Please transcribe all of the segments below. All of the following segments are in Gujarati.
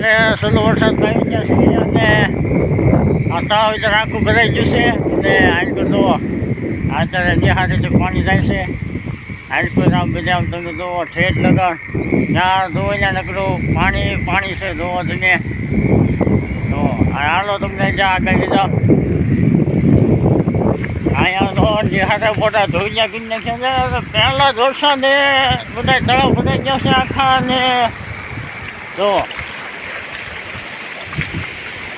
અત્યારે સલો વરસાદ આવી ગયા છે અને આ તળાવ અત્યારે આખું ભરાઈ ગયું છે અને આટલું જુઓ અત્યારે નિહાળીથી પાણી જાય છે આટલું આમ બધા આમ તમે જુઓ ઠેઠ લગન ત્યાં જુઓ ત્યાં નકરું પાણી છે જુઓ તમે તો હાલો તમને જ્યાં આગળ લીધા અહીંયા તો નિહાળે મોટા ધોઈને પીને નાખ્યા છે પહેલાં જોશો ને બધા તળાવ ભરાઈ ગયા છે આખા ને જો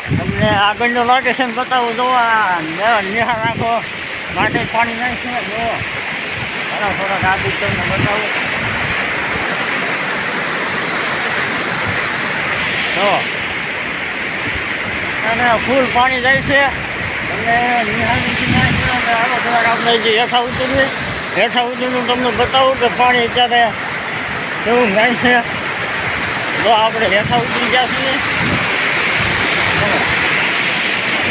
તમને આગળનું લોકેશન બતાવું જો આ નિહાળ આખો માટે પાણી નાખશે જો થોડાક આગળ તમને બતાવું જો અને ફૂલ પાણી જાય છે અને નિહાળથી નાખી અને હાલો થોડાક આપણે જે હેઠા ઉતરીને તમને બતાવું કે પાણી અત્યારે કેવું જાય છે તો આપણે હેઠા ઉતરી ગયા છીએ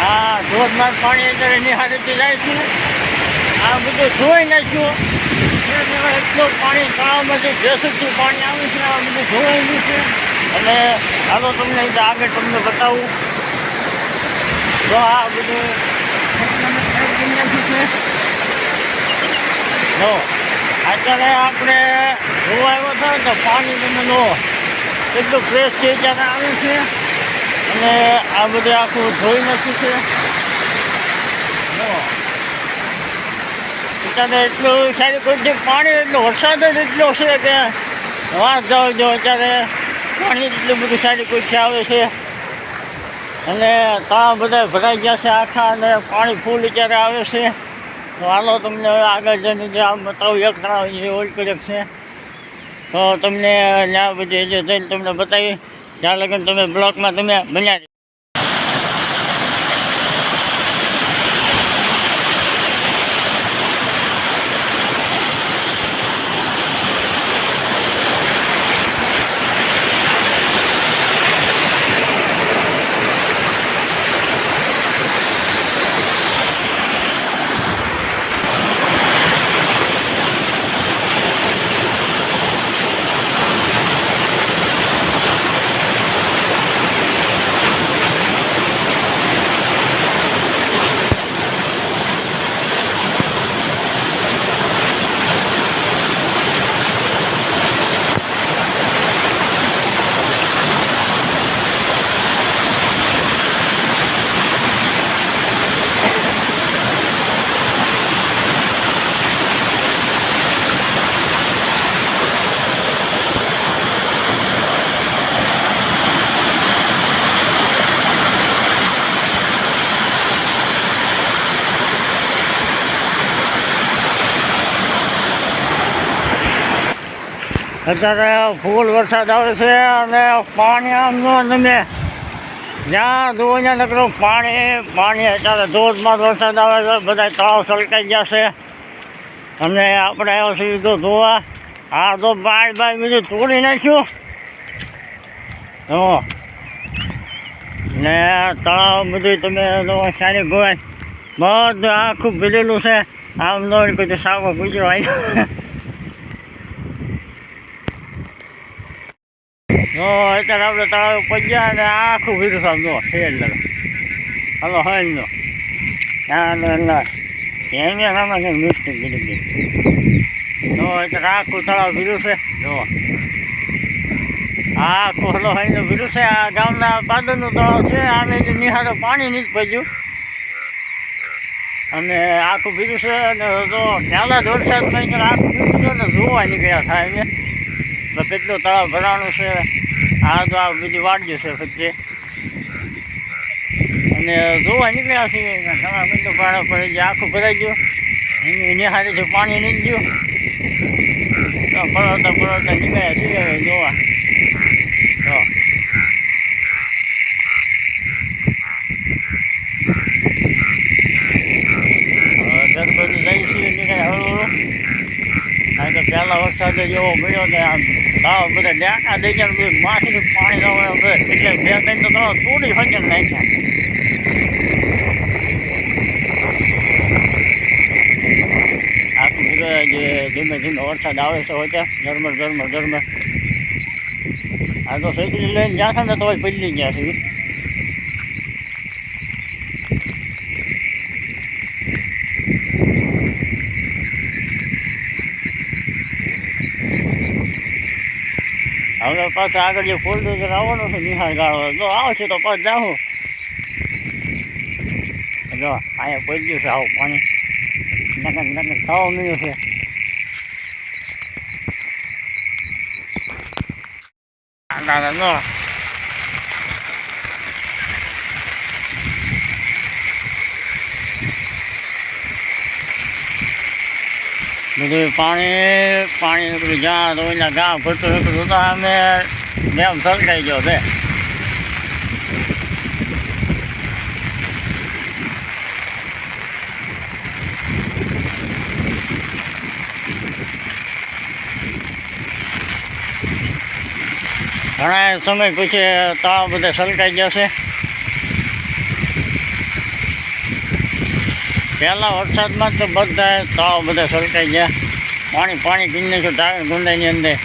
હા ધોધમાર પાણી અત્યારે નિહાળીથી જાય છે આ બધું ધોઈ નાખ્યું એટલું પાણી તળાવમાંથી જેસુથી પાણી આવે છે આ બધું ધોવાઈ ગયું છે અને હાલો તમને આગળ તમને બતાવું તો આ બધું જો અત્યારે આપણે ધોવા આવ્યો થાય તો પાણી તમે લો એટલું ફ્રેશ છે ત્યારે આવ્યું છે અને આ બધું આખું ધોઈ નાખ્યું છે અત્યારે એટલું સારી કોઈ પાણી એટલું વરસાદ જ એટલો છે કે વાત જાઓ જો અત્યારે પાણી એટલું બધું સારી કોઈ આવે છે અને તળાવ બધા ભરાઈ ગયા છે આખા અને પાણી ફૂલ અત્યારે આવે છે તો હાલો તમને આગળ જઈને જે આમ બતાવું એક તળાવ જે ઓલ કરે છે તો તમને ત્યાં બધી જે જઈને તમને બતાવી ત્યાં લગન તમે બ્લોકમાં તમે બન્યા અત્યારે ફૂલ વરસાદ આવે છે અને પાણી આમનો તમે જ્યાં જુઓ ત્યાં નકરો પાણી અત્યારે ધોધમાં વરસાદ આવે છે બધા તળાવ છલકાઈ ગયા છે અને આપણે આવ્યો છીએ તો ધોવા આ તો બાય બીજું તોડી નાખ્યું હો ને તળાવ બધું તમે સારી ગોવાય બધું આખું ભીલેલું છે આમ નો કોઈ સાવો ગુજરો આવ્યો જો અત્યારે આપણે તળાવ પગ્યા અને આખું વિરુસ આમ જો શેર લગા હલો હલ નો ના એમ આમાં કંઈ મિસ્ટેક કીધી જો અત્યારે આખું તળાવ વિરુસ છે જો આખું હલો હલનું વિરુસ છે આ ગામના પાદરનું તળાવ છે આને નિહાળે પાણી નહીં પડ્યું અને આખું વિરુસ છે અને જો પહેલાં જ વરસાદમાં આખું વિરુસ ને જોવા નીકળ્યા થાય ને તો કેટલું તળાવ ભરાવાનું છે આ તો આ બધી વાડ્યું છે વચ્ચે અને જોવા નીકળ્યા છે ઘણા બધું પાણી પડે જે આખું ભરાઈ ગયું નિહાળીથી પાણી નીકળી ગયું તો પરોતા નીકળ્યા છીએ હવે જોવા તો ઘર બધું જઈ છીએ નીકળે હળવું કારણ કે પહેલાં વરસાદ જ એવો મળ્યો કે આમ ભાવ બધા ડેકા દઈ ગયા બધું માછલી પાણી જવાનું બધે એટલે બે ત્રણ તો તમે તોડી શકે નાખ્યા આખું બધું જે ધીમે ધીમે વરસાદ આવે છે હોય ઝરમર આ તો સાયકલ લઈને ગયા હતા ને તો પડી ગયા છે. હવે પાછું આગળ જે ફોલ્ડર આવવાનું છે નિહાળ ગાળો જો આવશે તો પાછું જાઉં. જો અહીંયા પડી ગયું છે આવું પાણી નકર ખાવા મળ્યું છે. દાદા જો બધું પાણી બધું જ્યાં તો એના ગામ ભરતું એટલું તો અમે ડેમ છલકાઈ ગયો છે. ઘણા સમય પછી તળાવ બધા છલકાઈ ગયા છે. પહેલાં વરસાદમાં તો બધા તળાવ બધા છલકાઈ ગયા. પાણી પી નાખ્યું ટાવર ગુંડાઈની અંદર.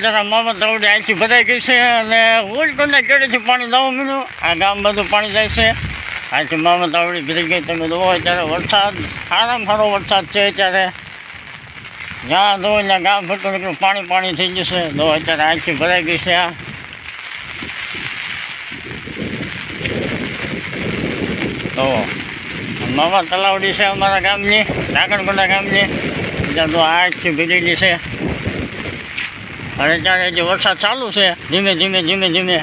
જરા મામા તવડી આખી ભરાઈ ગઈ છે અને ઉલટોને કેળેથી પાણી લાવવા મળ્યું. આ ગામ બધું પાણી જાય છે. આખી મામા તવડી ભરી ગઈ. તમે જોવો અત્યારે વરસાદ સારામાં સારો વરસાદ છે. અત્યારે જ્યાં જોવો ત્યાં ગામ ભરતું નીકળ્યું પાણી થઈ ગયું છે. જો અત્યારે આખી ભરાઈ ગઈ છે. આ તો મામા તલાવડી છે અમારા ગામની, ઢાકણકોંડા ગામની. ત્યાં તો આખી ભરેલી છે. અને ત્યારે જે વરસાદ ચાલુ છે ધીમે ધીમે